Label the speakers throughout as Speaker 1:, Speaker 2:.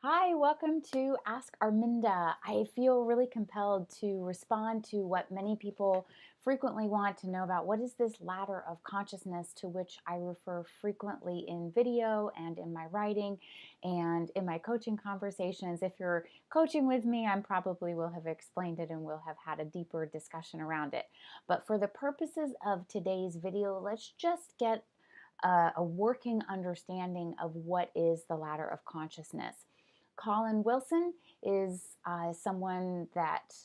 Speaker 1: Hi, welcome to Ask Arminda. I feel really compelled to respond to what many people frequently want to know about. What is this ladder of consciousness to which I refer frequently in video and in my writing and in my coaching conversations? If you're coaching with me, I probably will have explained it and we'll have had a deeper discussion around it. But for the purposes of today's video, let's just get a working understanding of what is the ladder of consciousness. Colin Wilson is someone that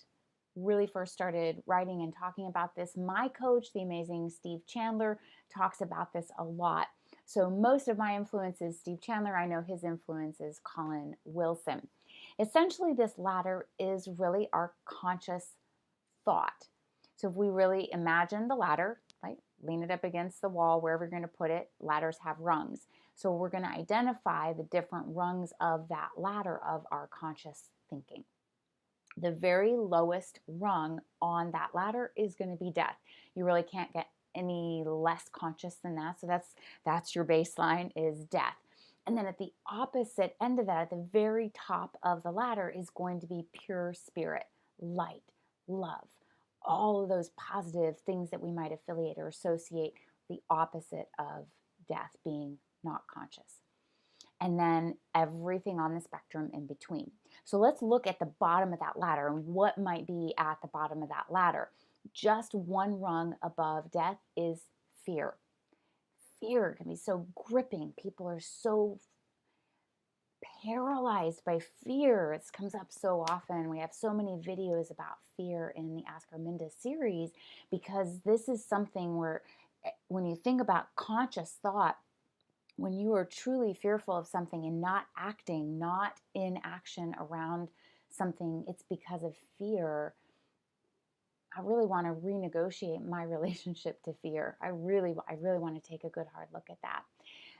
Speaker 1: really first started writing and talking about this. My coach, the amazing Steve Chandler, talks about this a lot. So most of my influence is Steve Chandler. I know his influence is Colin Wilson. Essentially, this ladder is really our conscious thought. So if we really imagine the ladder, like lean it up against the wall, wherever you're going to put it, ladders have rungs. So we're going to identify the different rungs of that ladder of our conscious thinking. The very lowest rung on that ladder is going to be death. You really can't get any less conscious than that. So that's your baseline, is death. And then at the opposite end of that, at the very top of the ladder, is going to be pure spirit, light, love, all of those positive things that we might affiliate or associate the opposite of death, being not conscious. And then everything on the spectrum in between. So let's look at the bottom of that ladder and what might be at the bottom of that ladder. Just one rung above death is fear. Fear can be so gripping. People are so paralyzed by fear. It comes up so often. We have so many videos about fear in the Ask Arminda series because this is something where when you think about conscious thought, when you are truly fearful of something and not acting, not in action around something, it's because of fear. I really want to renegotiate my relationship to fear. I really want to take a good hard look at that.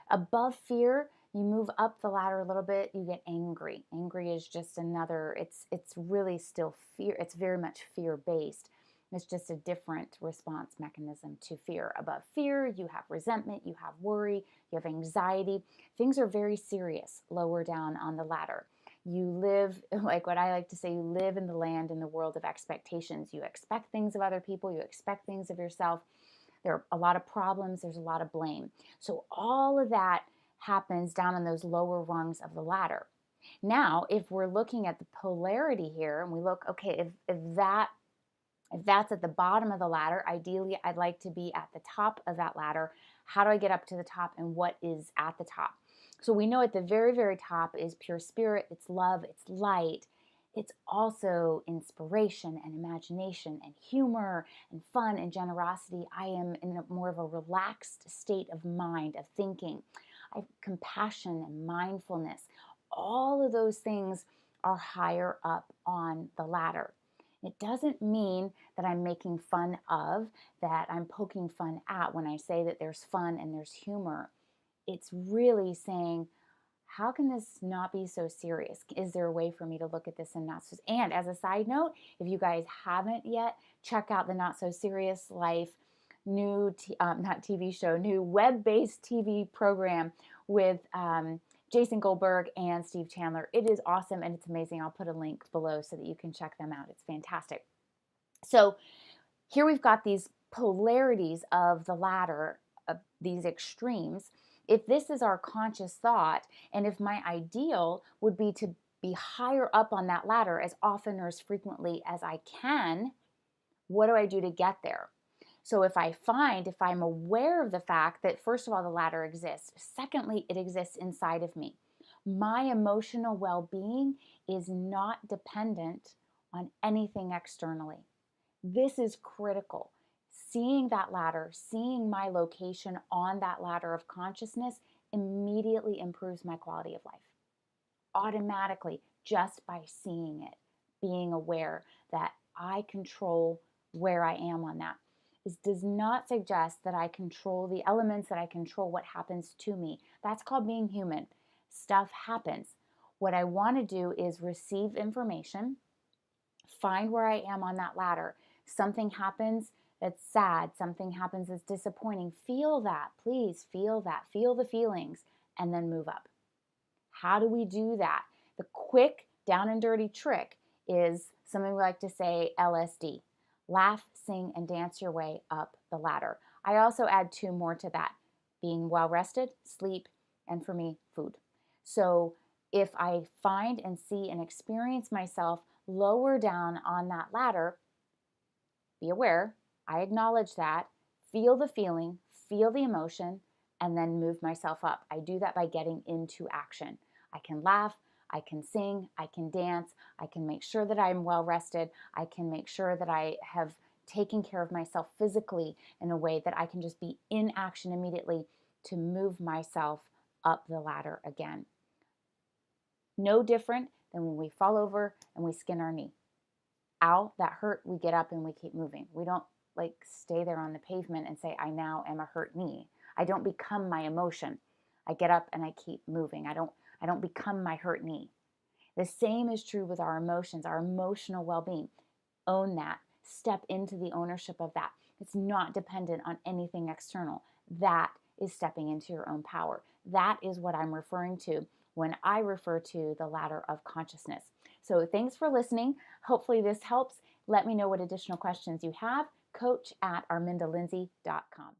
Speaker 1: Above fear, you move up the ladder a little bit, you get angry. Angry is just another, it's really still fear. It's very much fear-based. It's just a different response mechanism to fear. Above fear, you have resentment, you have worry, you have anxiety. Things are very serious lower down on the ladder. You live, like what I like to say, you live in the land, in the world of expectations. You expect things of other people, you expect things of yourself. There are a lot of problems, there's a lot of blame. So all of that happens down on those lower rungs of the ladder. Now, if we're looking at the polarity here, and we look, okay, if that's at the bottom of the ladder, ideally I'd like to be at the top of that ladder. How do I get up to the top, and what is at the top? So we know at the very, very top is pure spirit, it's love, it's light. It's also inspiration and imagination and humor and fun and generosity. I am in more of a relaxed state of mind, of thinking. I have compassion and mindfulness. All of those things are higher up on the ladder. It doesn't mean that I'm making fun of, that I'm poking fun at when I say that there's fun and there's humor. It's really saying, how can this not be so serious? Is there a way for me to look at this and not so? And as a side note, if you guys haven't yet, check out the Not So Serious Life new not TV show, new web-based TV program with Jason Goldberg and Steve Chandler. It is awesome and it's amazing. I'll put a link below so that you can check them out. It's fantastic. So here we've got these polarities of the ladder, of these extremes. If this is our conscious thought, and if my ideal would be to be higher up on that ladder as often or as frequently as I can, what do I do to get there? So if I'm aware of the fact that, first of all, the ladder exists, secondly, it exists inside of me. My emotional well-being is not dependent on anything externally. This is critical. Seeing that ladder, seeing my location on that ladder of consciousness immediately improves my quality of life. Automatically, just by seeing it, being aware that I control where I am on that. This does not suggest that I control the elements, that I control what happens to me. That's called being human. Stuff happens. What I want to do is receive information, find where I am on that ladder. Something happens that's sad, something happens that's disappointing. Feel that, please feel that. Feel the feelings and then move up. How do we do that? The quick down and dirty trick is something we like to say LSD. Laugh, sing, and dance your way up the ladder. I also add 2 more to that: being well rested, sleep, and for me, food. So if I find and see and experience myself lower down on that ladder, be aware, I acknowledge that, feel the feeling, feel the emotion, and then move myself up. I do that by getting into action. I can laugh, I can sing, I can dance, I can make sure that I'm well rested, I can make sure that I have taken care of myself physically in a way that I can just be in action immediately to move myself up the ladder again. No different than when we fall over and we skin our knee. Ow, that hurt, we get up and we keep moving. We don't like stay there on the pavement and say, I now am a hurt knee. I don't become my emotion. I get up and I keep moving. I don't become my hurt knee. The same is true with our emotions, our emotional well-being. Own that. Step into the ownership of that. It's not dependent on anything external. That is stepping into your own power. That is what I'm referring to when I refer to the ladder of consciousness. So thanks for listening. Hopefully this helps. Let me know what additional questions you have. Coach@armindalindsay.com.